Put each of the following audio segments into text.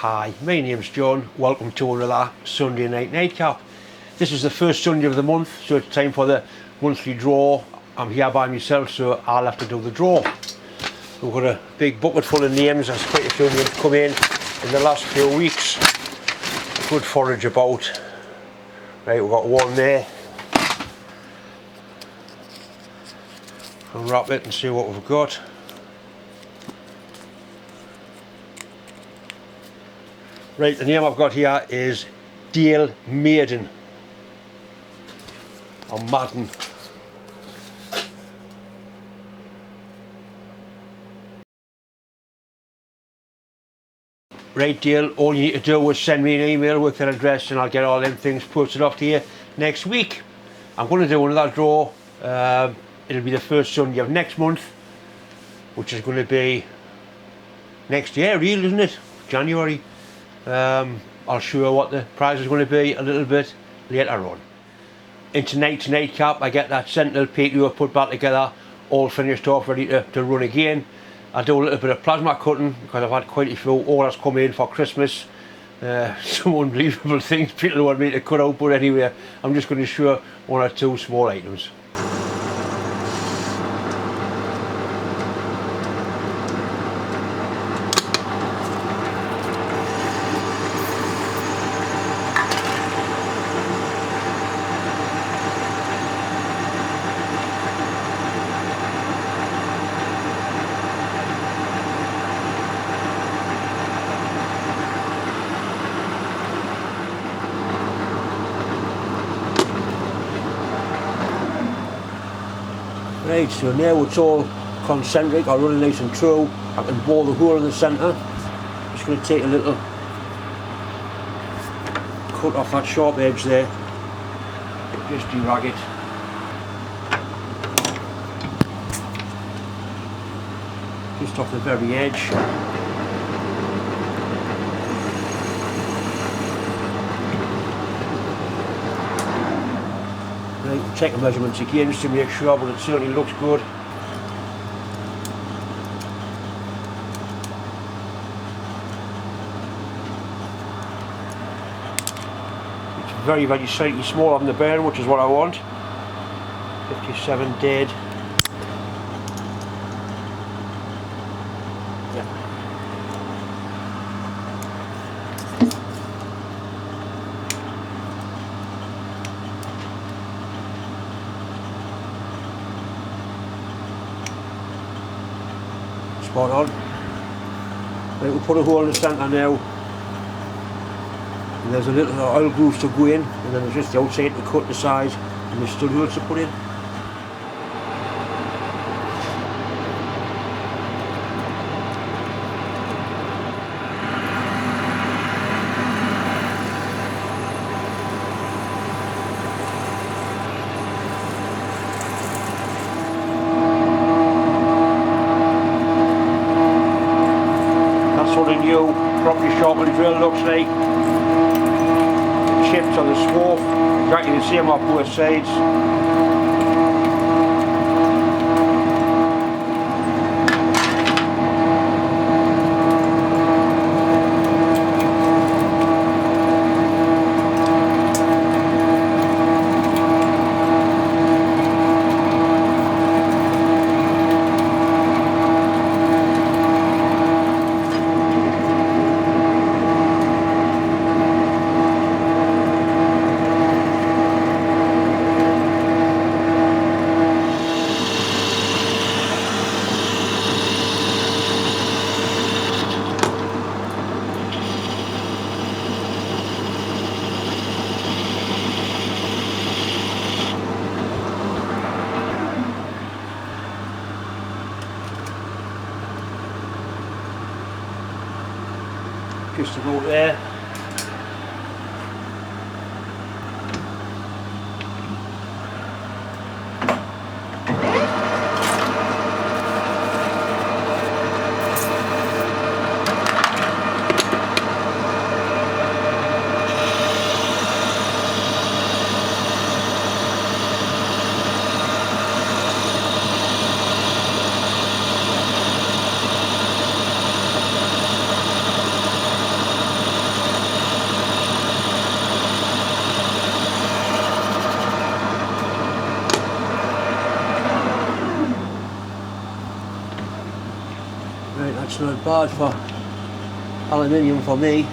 Hi, my name's John. Welcome to another Sunday night nightcap. This is the first Sunday of the month, so it's time for the monthly draw. I'm here by myself, so I'll have to do the draw. We've got a big bucket full of names. There's quite a few names come in the last few weeks. Good forage about. Right, we've got one there. Unwrap it and see what we've got. Right, the name I've got here is Dale Maiden, or Madden. Right, Dale, all you need to do is send me an email with your address and I'll get all them things posted off to you next week. I'm going to do another draw. It'll be the first Sunday of next month, which is going to be next year, really, isn't it? January. I'll show you what the prize is going to be a little bit later on. In tonight's nightcap, I get that Sentinel PTO put back together, all finished off, ready to run again. I do a little bit of plasma cutting because I've had quite a few orders come in for Christmas. Some unbelievable things people want me to cut out, but anyway, I'm just going to show one or two small items. Right, so now it's all concentric or running nice and true. I can bore the hole in the centre. Just going to take a little cut off that sharp edge there. Just derag it. Just off the very edge. Right, check the measurements again just to make sure, but it certainly looks good. It's very, very slightly smaller than the bearing, which is what I want. 57 dead. Spot on. Right, we'll put a hole in the centre now. And there's a little oil groove to go in, and then there's just the outside to cut the size, and the stud holes to put in. New properly sharpened drill looks like. The chips on the swarf, exactly the same on both sides. Just about there. That's not bad for aluminium for me.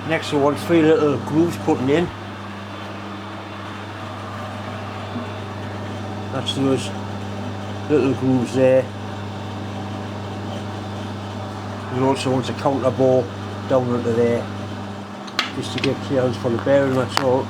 Next I want 3 little grooves putting in. That's those little grooves there. And also want a counter bore down under there, just to get clearance for the bearing, that's all.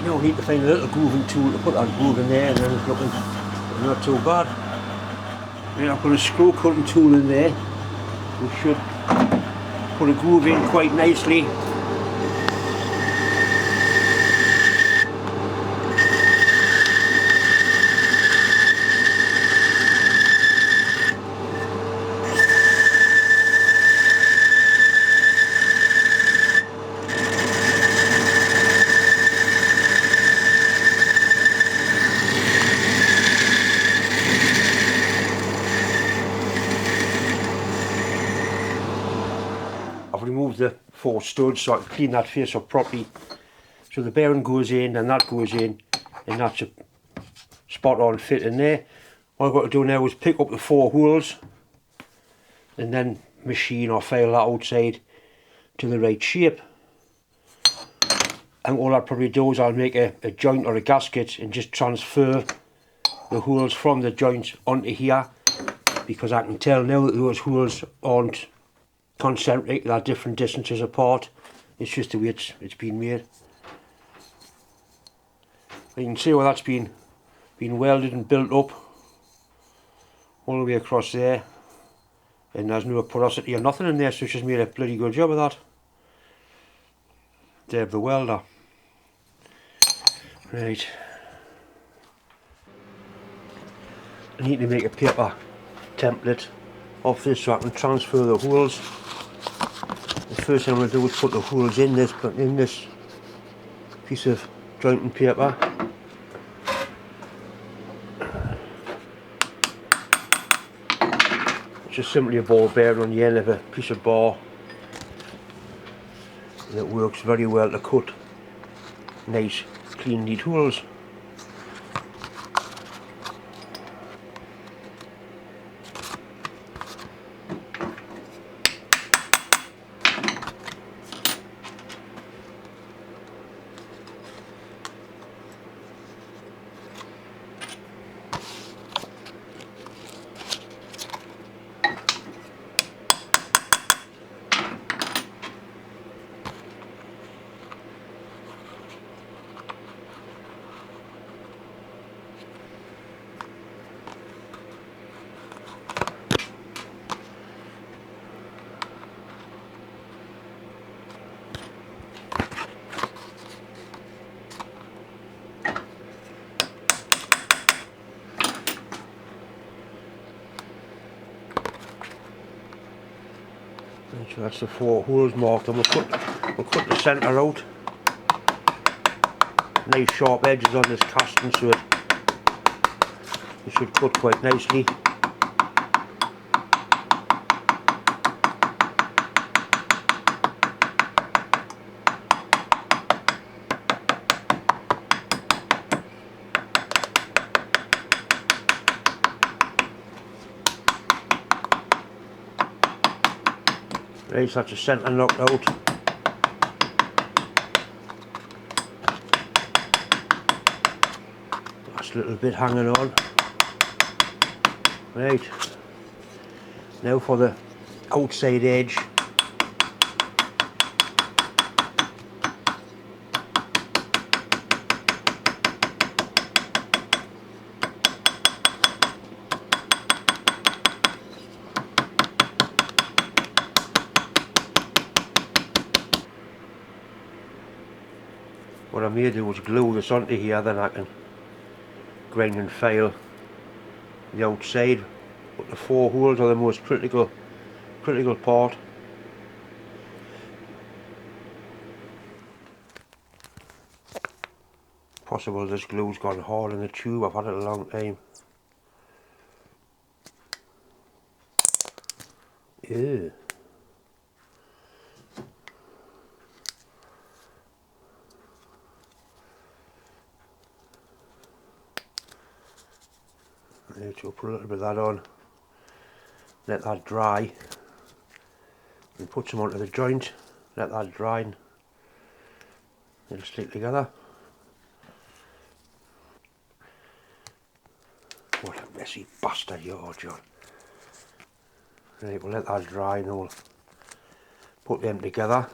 Now I need to find a little grooving tool to put that groove in there, and then it's looking not too bad. Right, I've got a screw cutting tool in there, which should put a groove in quite nicely. I've removed the 4 studs so I can clean that face up properly. So the bearing goes in and that goes in, and that's a spot on fit in there. What I've got to do now is pick up the 4 holes and then machine or file that outside to the right shape. And all I'll probably do is I'll make a joint or a gasket and just transfer the holes from the joint onto here, because I can tell now that those holes aren't concentric, they're different distances apart. It's just the way it's been made. You can see where that's been welded and built up all the way across there, and there's no porosity or nothing in there, so it's just made a bloody good job of that. There, the welder. Right, I need to make a paper template of this so I can transfer the holes. The first thing I'm going to do is put the holes in this piece of jointing paper. It's just simply a ball bearing on the end of a piece of bar, and it works very well to cut nice clean neat holes. So that's the 4 holes marked, and we'll cut the centre out. Nice sharp edges on this casting, so it should cut quite nicely. Right, so that's the centre knocked out. Last little bit hanging on. Right, now for the outside edge. What I may do is glue this onto here, then I can grinding file the outside, but the 4 holes are the most critical part. Possible this glue's gone hard in the tube. I've had it a long time. Ew. I need to put a little bit of that on, let that dry, and put some onto the joint, let that dry, and it'll stick together. What a messy bastard you are, John. Right, we'll let that dry and we'll put them together.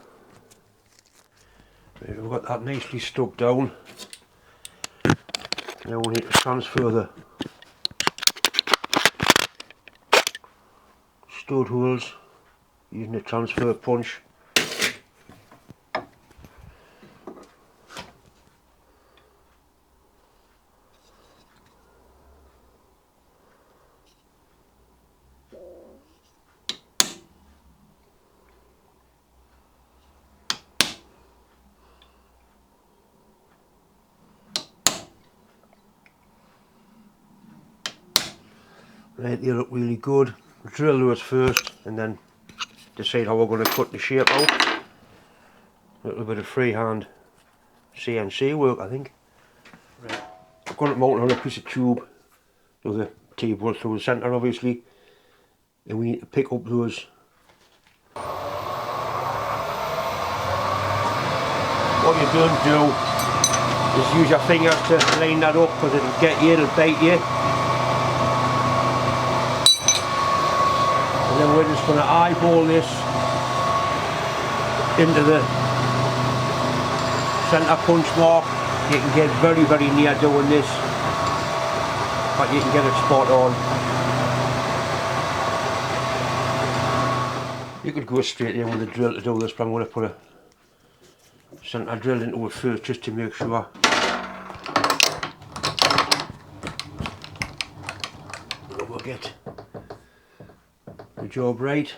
Right, we've got that nicely stuck down. Now we need to transfer the stud holes using a transfer punch. Right, they look really good. Drill those first and then decide how we're going to cut the shape out. A little bit of freehand CNC work, I think. Right. I've got it mounted on a piece of tube with a T-bolt through the centre, obviously, and we need to pick up those. What you don't do is use your fingers to line that up, because it'll get you, it'll bite you. And then we're just going to eyeball this into the centre punch mark. You can get very, very near doing this, but you can get it spot on. You could go straight in with a drill to do this, but I'm going to put a centre drill into it first just to make sure. And we'll get the job right.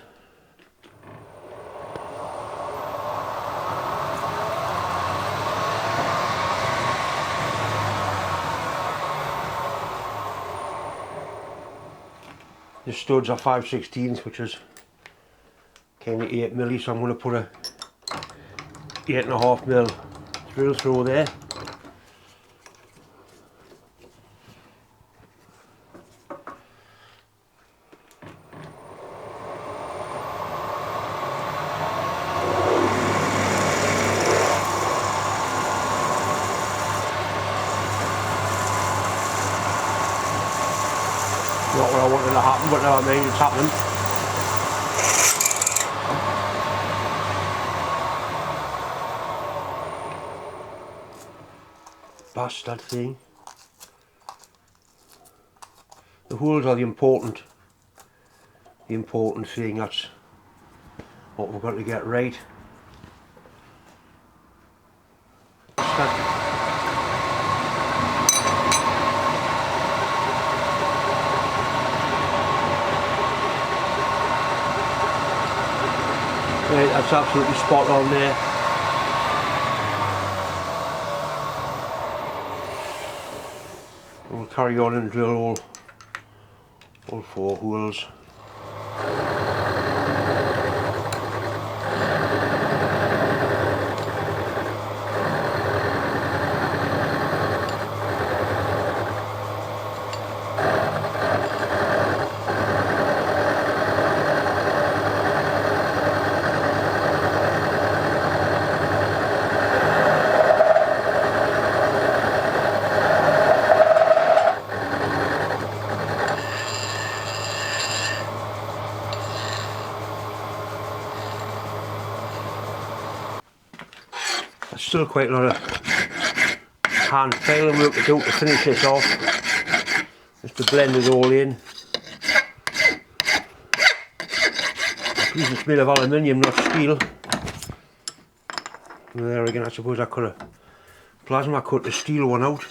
The studs are 5/16, which is kind of 8mm, so I'm going to put a 8.5mm drill through there. Not what I wanted to happen, but never mind, it's happened. Bastard thing. The holes are the important thing. That's what we've got to get right. Right, that's absolutely spot on there. We'll carry on and drill all 4 holes. Still quite a lot of hand filing work to do to finish this off, just to blend it all in. This is made of aluminium, not steel. And there again, I suppose I could have plasma cut the steel one out.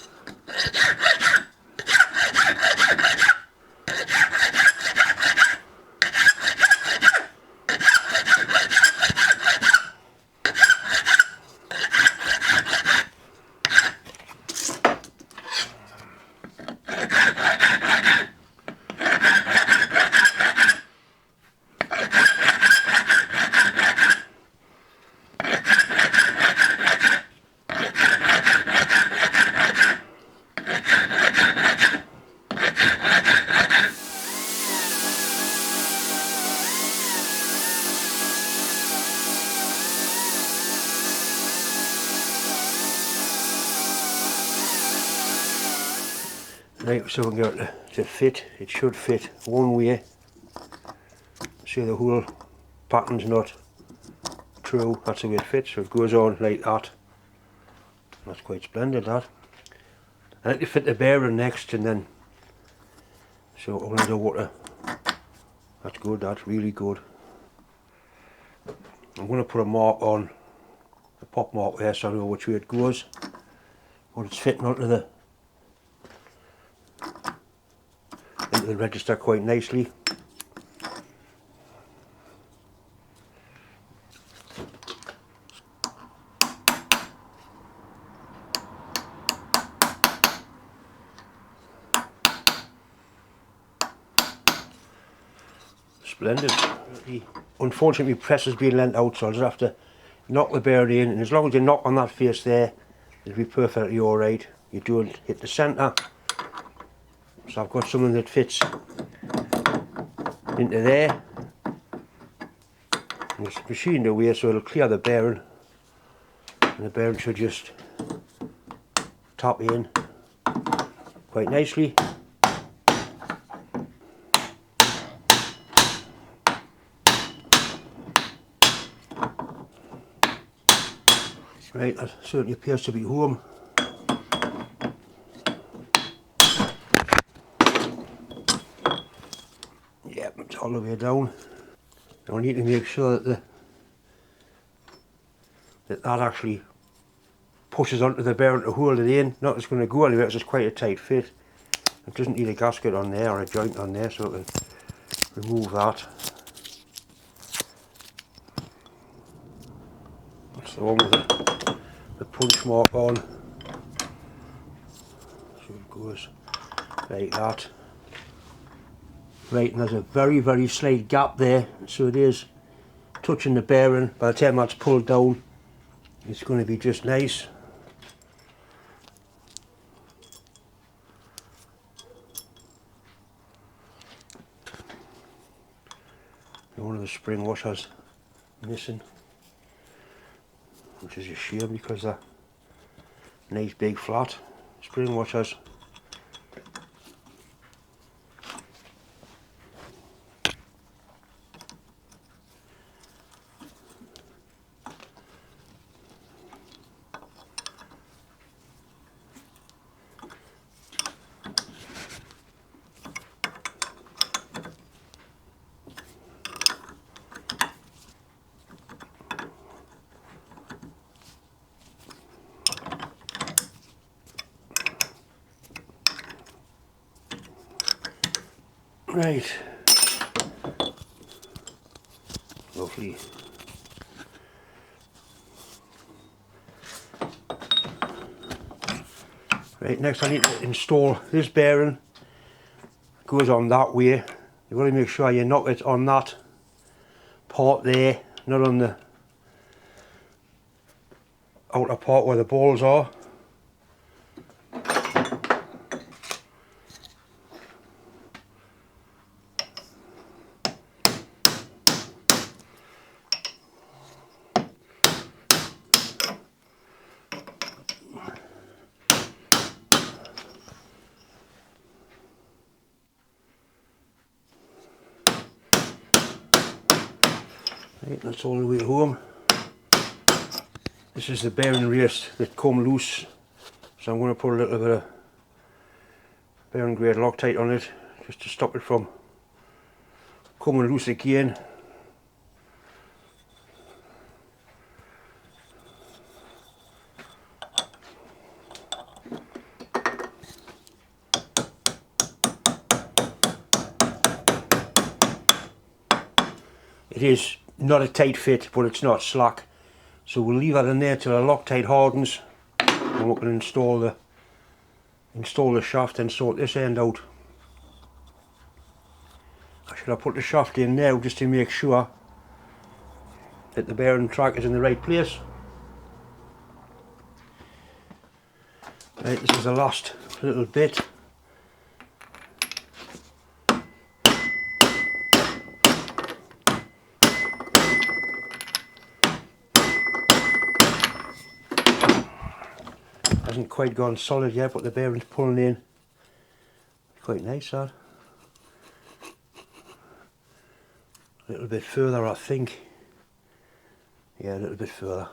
Right, so we can get it to fit. It should fit one way. See, the whole pattern's not true. That's the way it fits, so it goes on like that. That's quite splendid, that. I like to fit the bearing next, and then so I'm going to do water. That's good, that's really good. I'm going to put a mark on, a pop mark there, so I know which way it goes. But it's fitting onto the register quite nicely. Splendid. Unfortunately, my press has been lent out, so I'll just have to knock the bearing in, and as long as you knock on that face there, it'll be perfectly alright. You don't hit the centre. So I've got something that fits into there. And it's machined away, so it'll clear the bearing, and the bearing should just tap in quite nicely. Right, that certainly appears to be home. Yeah, it's all the way down. Now I need to make sure that that actually pushes onto the bearing to hold it in. Not that it's going to go anywhere, it's just quite a tight fit. It doesn't need a gasket on there or a joint on there, so I can remove that. That's the one with the punch mark on. So it goes like that. Right, and there's a very, very slight gap there, so it is touching the bearing. By the time that's pulled down, it's going to be just nice. One of the spring washers missing, which is a shame because they're nice big flat spring washers. Right, lovely. Right, next I need to install this bearing. It goes on that way. You've got to make sure you knock it on that part there, not on the outer part where the balls are. Right, that's all the way home. This is the bearing race that come loose, so I'm going to put a little bit of bearing grade Loctite on it just to stop it from coming loose again. It is not a tight fit, but it's not slack, so we'll leave that in there till the Loctite hardens, and we can install the shaft and sort this end out. I should have put the shaft in now just to make sure that the bearing track is in the right place. Right, this is the last little bit. Hasn't quite gone solid yet, but the bearing's pulling in quite nice, that. A little bit further, I think. Yeah, a little bit further.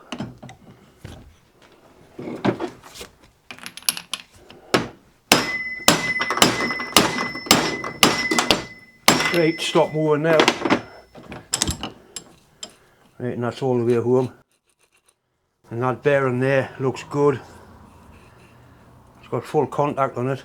Right, stop moving now. Right, and that's all the way home. And that bearing there looks good. It's got full contact on it.